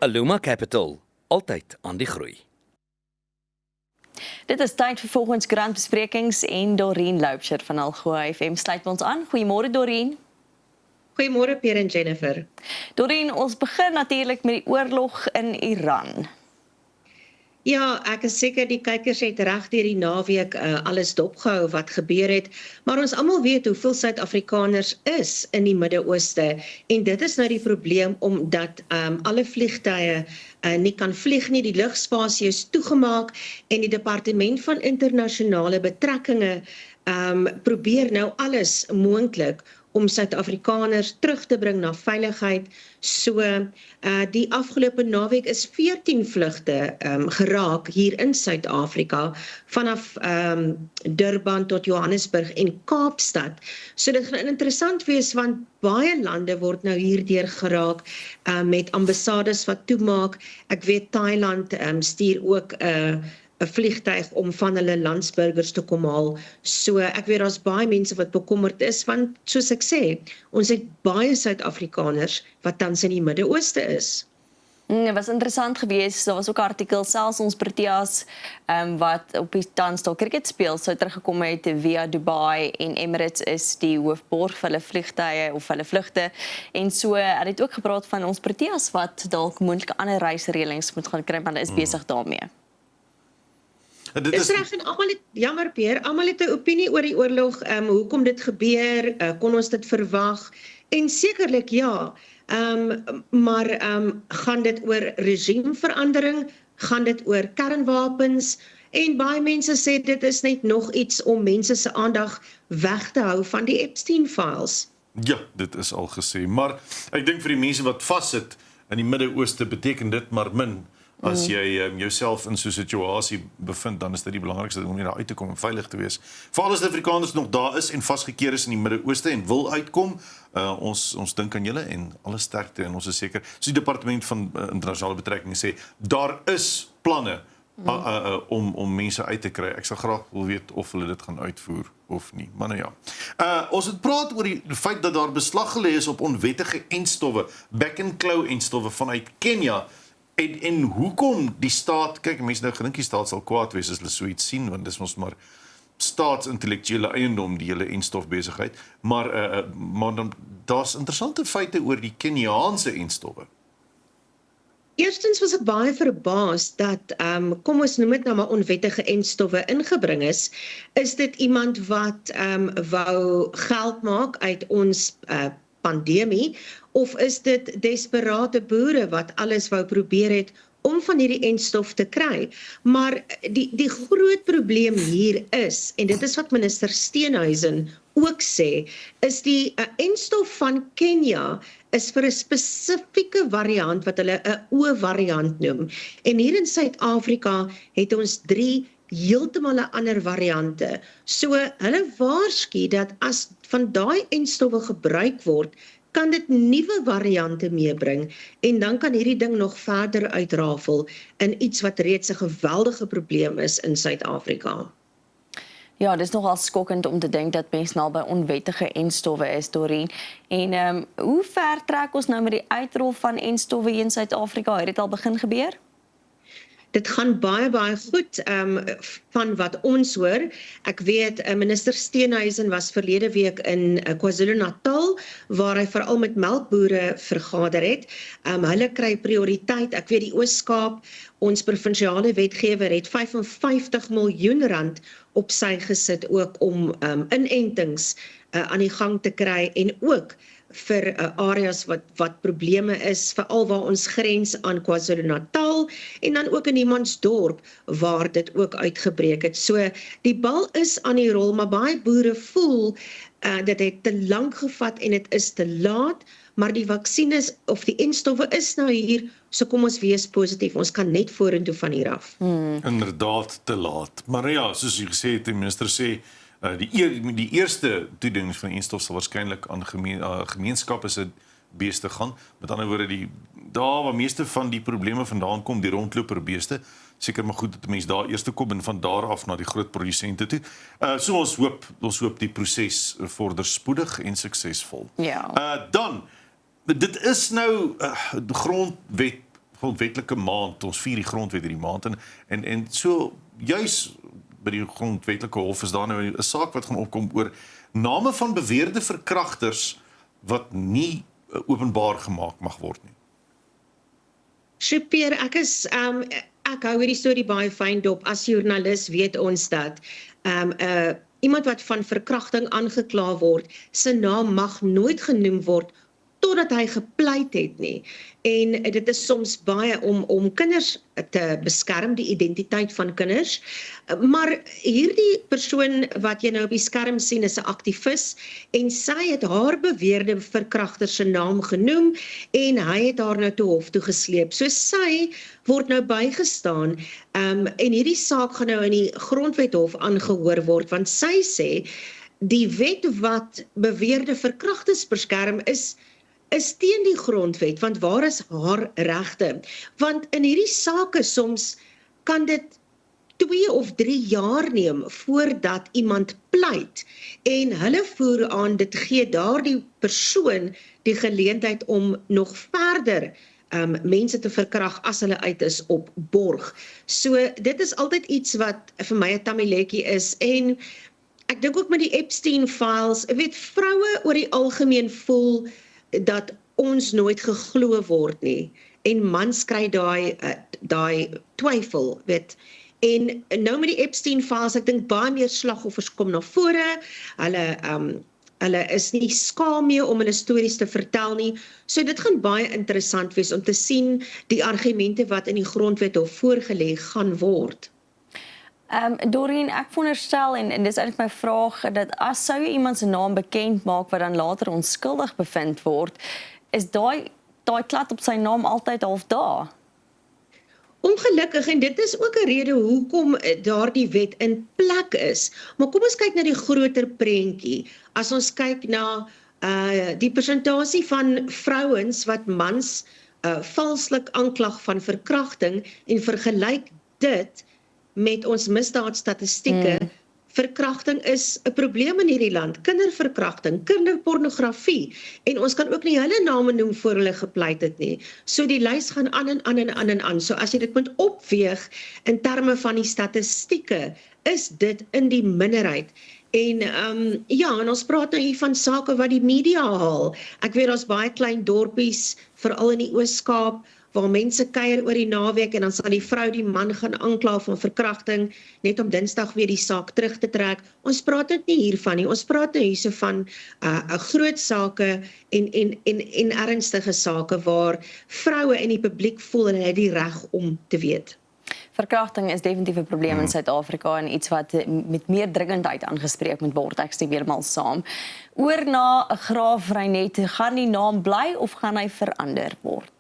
Aluma Capital, altyd aan die groei. Dit is tyd vir volgens grantbesprekings en Doreen Loubser van Algoa FM sluit ons aan. Goeiemôre Doreen. Goeiemôre Pierre en Jennifer. Doreen, ons begin natuurlik met die oorlog in Iran. Ja, ek is seker die kykers het reg deur die naweek alles dopgehou wat gebeur het, maar ons almal weet hoeveel Suid-Afrikaners is in die Midde-Ooste en dit is nou die probleem omdat alle vliegtuie nie kan vlieg nie, die lugspasie is toegemaak en die Departement van Internasionale Betrekkinge probeer nou alles moontlik om Suid-Afrikaners terug te bring na veiligheid. So, die afgelope naweek is 14 vlugte geraak hier in Suid-Afrika, vanaf Durban tot Johannesburg en Kaapstad. So dit gaan interessant wees, want baie lande word nou hierdeur geraak met ambassades wat toemaak. Ek weet Thailand stuur ook 'n vliegtuig om van hulle landsburgers te kom haal. So ek weet daar's baie mense wat bekommerd is, want soos ek sê, ons het baie Suid-Afrikaners wat tans in die Midde-Ooste is. Het was interessant geweest, daar was ook 'n artikel, selfs ons Proteas wat op die tans daar cricket speel, sou teruggekom het via Dubai en Emirates is die hoofborg vir hulle vliegtuie of hulle vlugte. En so het ook gepraat van ons Proteas wat dalk moontlike ander reisreëlings moet gaan kry, want hulle is besig daarmee. Dit is reg en almal het, jammer Pierre, almal het 'n opinie oor die oorlog, hoekom dit gebeur, kon ons dit verwag? En sekerlik ja, maar gaan dit oor regimeverandering, gaan dit oor kernwapens, en baie mense sê dit is net nog iets om mense se aandag weg te hou van die Epstein-files. Ja, dit is al gesê, maar ek dink vir die mense wat vassit in die Midde-Ooste beteken dit maar min. As jy jouself in so 'n situasie bevind, dan is dit die belangrikste om nie daar uit te kom en veilig te wees. Veral as Afrikaners nog daar is en vasgekeer is in die Midde-Ooste en wil uitkom, ons dink aan julle en alle sterkte en ons is seker, soos die Departement van Internasionale Betrekkinge sê, daar is planne om mense uit te kry. Ek sal graag wil weet of hulle dit gaan uitvoer of nie, maar nou ja. Ons het praat oor die feit dat daar beslag gelê is op onwettige enstowwe, back-and-claw enstowwe vanuit Kenia. En hoekom die staat, kyk, mense nou gedink die staat sal kwaad wees as hulle so iets sien, want dis ons maar staatsintellektuele eiendom, die hele enstof besigheid, maar dan daar's interessante feite oor die Keniaanse enstowwe. Eerstens was ek baie verbaas dat, kom ons noem dit nou maar onwettige enstowwe ingebring is dit iemand wat wou geld maak uit ons pandemie, of is dit desperate boere wat alles wou probeer het om van hierdie enstof te kry? Maar die groot probleem hier is, en dit is wat minister Steenhuisen ook sê, is die enstof van Kenia is vir 'n spesifieke variant wat hulle 'n O-variant noem. En hier in Suid-Afrika het ons 3 heeltemal 'n ander variante. So hulle waarsku dat as van daai enstowwe gebruik word, kan dit nuwe variante meebring en dan kan hierdie ding nog verder uitrafel in iets wat reeds 'n geweldige probleem is in Suid-Afrika. Ja, dit is nogal skokkend om te dink dat mense nou by onwettige enstowwe is, Doreen. En hoe ver trek ons nou met die uitrol van enstowwe in Suid-Afrika? Het dit al begin gebeur? Dit gaan baie goed van wat ons hoor. Ek weet, minister Steenhuisen was verlede week in KwaZulu-Natal, waar hy veral met melkboere vergader het. Hulle kry prioriteit. Ek weet die Oos-Kaap, ons provinsiale wetgewer het 55 miljoen rand op sy gesit ook om inentings aan die gang te kry en ook vir areas wat probleme is, veral waar ons grens aan KwaZulu-Natal en dan ook in Niemandsdorp waar dit ook uitgebreek het. So die bal is aan die rol, maar baie boere voel dat het te lank gevat en dit is te laat, maar die vaksines of die enstowwe is nou hier, so kom ons wees positief, ons kan net vorentoe van hier af. Inderdaad te laat. Maar ja, soos jy gesê het, die minister sê, die eerste toediening van enstof sal waarskynlik aan gemeenskappe se beeste gaan. Met ander woorde, daar waar meeste van die probleme vandaan kom, die rondloperbeeste, seker maar goed dat die mens daar eers te kom en van daar af na die groot produsente toe. So ons hoop die proses vorder spoedig en suksesvol. Ja. Dan, dit is nou grondwet grondwetlike maand, ons vier die grondwet hierdie maand en so juis by die grondwetlike hof is daar nou 'n saak wat gaan opkom oor name van beweerde verkragters wat nie openbaar gemaak mag word nie. Super, ek hou hierdie storie baie fyn dop. As joernalis weet ons dat iemand wat van verkrachting aangekla word, sy naam mag nooit genoem word totdat hy gepleit het nie. En dit is soms baie om kinders te beskerm, die identiteit van kinders. Maar hierdie persoon wat jy nou op die skerm sien is 'n aktivis en sy het haar beweerde verkragter se naam genoem en hy het haar nou toe hof toe gesleep. So sy word nou bygestaan en hierdie saak gaan nou in die grondwethof aangehoor word want sy sê die wet wat beweerde verkragters beskerm is teen die grondwet, want waar is haar regte? Want in hierdie sake soms kan dit 2 of 3 jaar neem voordat iemand pleit en hulle voer aan dit gee daardie persoon die geleentheid om nog verder mense te verkrag as hulle uit is op borg. So dit is altyd iets wat vir my 'n tamiletjie is en ek dink ook met die Epstein files, weet vroue oor die algemeen voel dat ons nooit geglo word nie en mans kry daai twyfel, weet. En nou met die Epstein files, ek dink baie meer slagoffers kom na vore. Hulle is nie skaam meer om hulle stories te vertel nie. So dit gaan baie interessant wees om te sien die argumente wat in die grondwethof voorgelê gaan word. Dorien, ek veronderstel en dis eintlik my vraag dat as sou jy iemand se naam bekend maak wat dan later onskuldig bevind word, is daai klad op sy naam altyd half daar? Ongelukkig, en dit is ook 'n rede hoekom daardie wet in plek is. Maar kom ons kyk na die groter prentjie. As ons kyk na die persentasie van vrouens wat mans valslik aanklag van verkrachting en vergelyk dit met ons misdaadstatistieke, verkrachting is 'n probleem in hierdie land, kinderverkrachting, kinderpornografie, en ons kan ook nie hulle name noem voor hulle gepleit het nie. So die lys gaan aan en aan en aan en aan. So as jy dit moet opweeg in terme van die statistieke, is dit in die minderheid. En en ons praat nou hier van sake wat die media haal. Ek weet daar's baie klein dorpies, veral in die Oos-Kaap, waar mense kuier oor die naweek en dan sal die vrou die man gaan aankla van verkrachting, net om Dinsdag weer die saak terug te trek. Ons praat dit nie hiervan nie, ons praat nou hierso van groot sake en ernstige sake waar vroue en die publiek voel hulle het die reg om te weet. Verkrachting is definitief 'n probleem in Suid-Afrika en iets wat met meer dringendheid aangespreek moet word. Ek stem heeltemal saam. Oor na Graaf Reinet, gaan die naam bly of gaan hy verander word?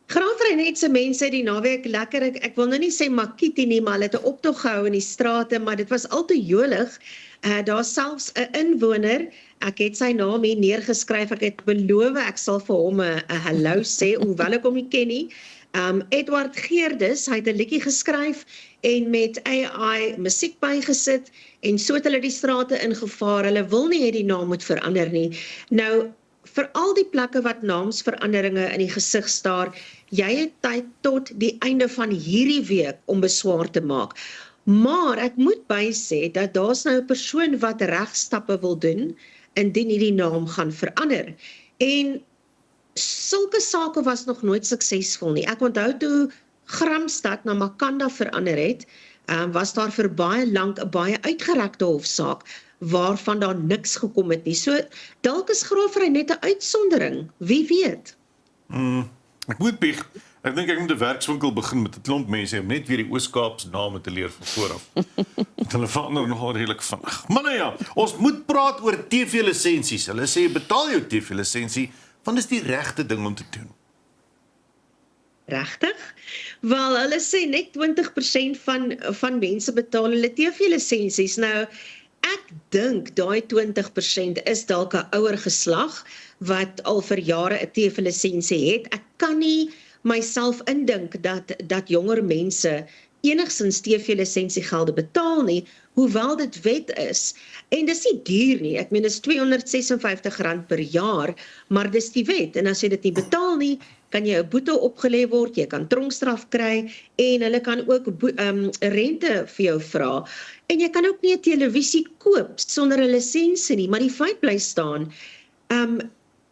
Graaf Reinet se mense die naweek lekker, ek wil nou nie sê makkie nie, maar hulle het 'n optog gehou in die strate, maar dit was al te jolig. Daar's selfs 'n inwoner, ek het sy naam hier neergeskryf, ek het beloof ek sal vir hom 'n hallo sê, hoewel ek hom nie ken nie. Edward Geerdes, hy het 'n liedjie geskryf en met AI musiek bygesit en so het hulle die strate ingevaar. Hulle wil nie hê die naam moet verander nie. Nou, vir al die plekke wat naamsveranderinge in die gesig staar, jy het tyd tot die einde van hierdie week om beswaar te maak. Maar ek moet bysê dat daar's nou 'n persoon wat regstappe wil doen indien hierdie naam gaan verander. En sulke sake was nog nooit suksesvol nie. Ek onthou toe Gramstad na Makanda verander het, was daar vir baie lank 'n baie uitgerekte hofsaak waarvan daar niks gekom het nie. So dalk is Graaf Reinet 'n uitsondering, wie weet. Ek moet bieg. Ek dink ek moet 'n werkswinkel begin met 'n klomp mense om net weer die Oos-Kaapse name te leer van vooraf. Hulle verander nogal redelik vinnig. Maar nou ja, ons moet praat oor TV-lisensies. Hulle sê betaal jou TV-lisensie, want dis die regte ding om te doen. Regtig? Wel, hulle sê net 20% van mense betaal hulle TV-lisensies. Nou, ek dink daai 20% is dalk 'n ouer geslag wat al vir jare 'n TV-lisensie het. Ek kan nie myself indink dat jonger mense enigsins TV-lisensiegelde betaal nie, hoewel dit wet is. En dis nie duur nie. Ek meen dis R256 per jaar, maar dis die wet. En as jy dit nie betaal nie, kan jy 'n boete opgelê word, jy kan tronkstraf kry en hulle kan ook rente vir jou vra. En jy kan ook nie 'n televisie koop sonder 'n lisensie nie, maar die feit bly staan,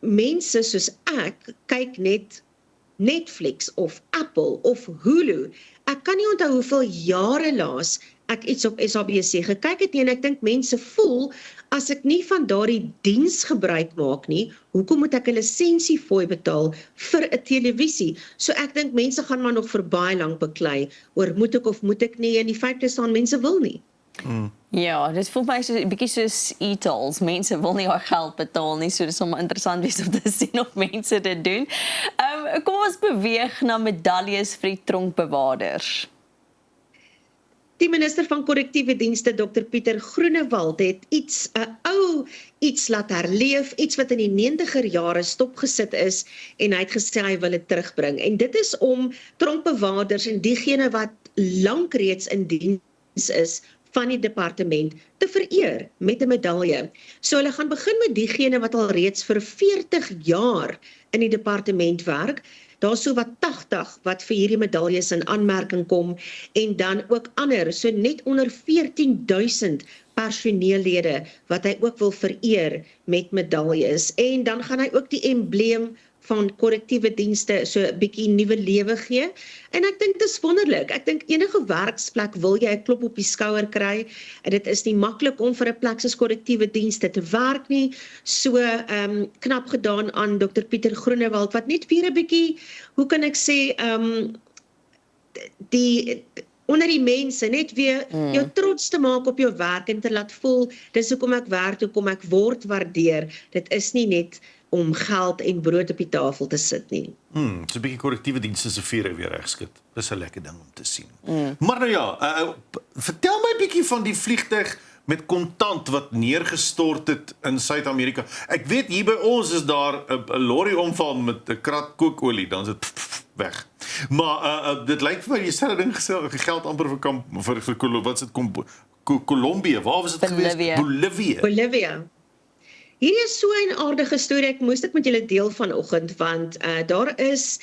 mense soos ek kyk net Netflix of Apple of Hulu. Ek kan nie onthou hoeveel jare laas ek iets op SABC gekyk het nie, en ek dink mense voel, as ek nie van daardie diens gebruik maak nie, hoekom moet ek 'n lisensiefooi betaal vir 'n televisie? So ek dink mense gaan maar nog vir baie lank beklei oor moet ek of moet ek nie, en die feit is dan mense wil nie. Ja, dit voel my so 'n bietjie soos e-tolls. Mense wil nie haar geld betaal nie, so dis sommer interessant wees om te sien of mense dit doen. Kom ons beweeg na medaljes vir die tronkbewaarders. Die minister van korrektiewe dienste, Dr. Pieter Groenewald, het iets laat herleef, iets wat in die 90er jare stopgesit is, en hy het gesê hy wil dit terugbring. En dit is om tronkbewaarders en diegene wat lank reeds in diens is van die departement te vereer met 'n medalje. So hulle gaan begin met diegene wat al reeds vir 40 jaar in die departement werk. Daar's so wat 80 wat vir hierdie medaljes in aanmerking kom, en dan ook ander, so net onder 14,000 personeellede wat hy ook wil vereer met medaljes. En dan gaan hy ook die embleem van korrektiewe dienste so 'n bietjie nuwe lewe gee. En ek dink dis wonderlik. Ek dink enige werksplek wil jy 'n klop op die skouer kry. En dit is nie maklik om vir 'n plek soos korrektiewe dienste te werk nie. So knap gedaan aan Dr. Pieter Groenewald, wat net weer 'n bietjie, hoe kan ek sê, die onder die mense net weer jou trots te maak op jou werk en te laat voel, dis hoekom ek werk, hoekom ek word waardeer. Dit is nie net om geld en brood op die tafel te sit nie. So 'n bietjie korrektiewe dienste se vure weer regskit. Dis 'n lekker ding om te sien. Maar nou ja, vertel my 'n bietjie van die vliegtuig met kontant wat neergestort het in Suid-Amerika. Ek weet hier by ons is daar 'n lorry omval met 'n krat kookolie, dan is dit weg. Maar dit lyk vir my dieselfde ding geld amper vir wat is dit, Kolumbie, waar was dit geweest? Bolivia. Hierdie is so 'n aardige storie, ek moes dit met julle deel vanoggend, want daar is,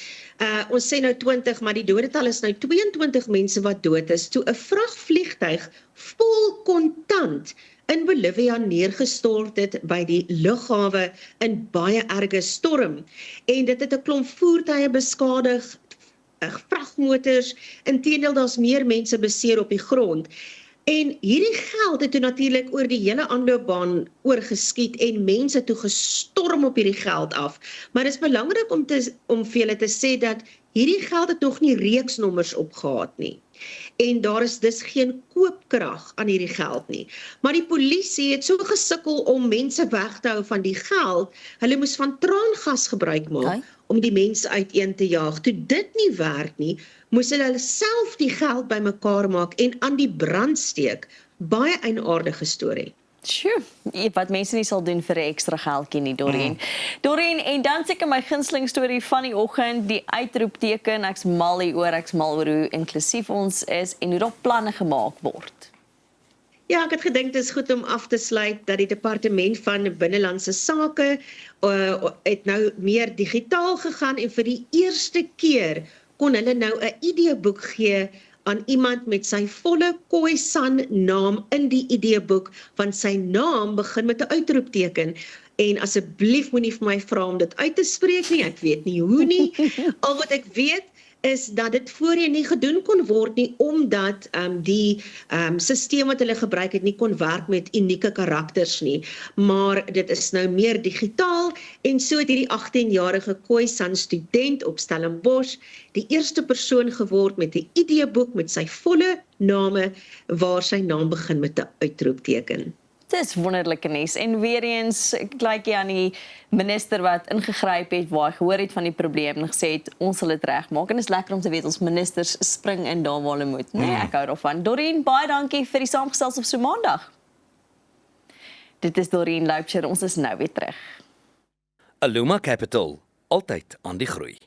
ons sê nou 20, maar die dodetal is nou 22 mense wat dood is, toe 'n vragvliegtuig vol kontant in Bolivia neergestort het by die lughawe in baie erge storm. En dit het 'n klomp voertuie beskadig, vragmotors, inteendeel daar's meer mense beseer op die grond. En hierdie geld het toe natuurlik oor die hele aanloopbaan oorgeskiet en mense toe gestorm op hierdie geld af. Maar dit is belangrik om vir julle te sê dat hierdie geld het nog nie reeksnommers opgehad nie. En daar is dus geen koopkrag aan hierdie geld nie. Maar die polisie het so gesukkel om mense weg te hou van die geld, hulle moes van traangas gebruik maak om die mense uiteen te jaag. Toe dit nie werk nie, moes hulle self die geld bymekaar maak en aan die brand steek. Baie eienaardige storie. Sjoe, wat mense nie sal doen vir 'n ekstra geldjie nie, Dorien. Dorien, en dan seker my gunsteling storie van die oggend, die uitroepteken, ek's mal oor hoe inklusief ons is en hoe daar planne gemaak word. Ja, ek het gedink dit is goed om af te sluit dat die departement van binnelandse sake het nou meer digitaal gegaan en vir die eerste keer kon hulle nou 'n ID-boek gee aan iemand met sy volle Khoisan naam in die ID-boek, want sy naam begin met 'n uitroepteken. En asseblief moenie vir my vra om dit uit te spreek nie, ek weet nie hoe nie. Al wat ek weet is dat dit voorheen nie gedoen kon word nie, omdat die stelsel wat hulle gebruik het nie kon werk met unieke karakters nie. Maar dit is nou meer digitaal, en so het hierdie 18-jarige Khoisan student op Stellenbosch die eerste persoon geword met 'n ID-boek met sy volle name, waar sy naam begin met 'n uitroepteken. Dis wonderlike nuus, en weer eens kyk jy aan die minister wat ingegryp het, waar hy gehoor het van die probleem en gesê het, ons sal dit regmaak. En dit is lekker om te weet, ons ministers spring in daar waar hulle moet. Nee, ek hou daarvan. Dorien, baie dankie vir die saamgestels op so Maandag. Dit is Dorien Loubser, ons is nou weer terug. Aluma Capital, altyd aan die groei.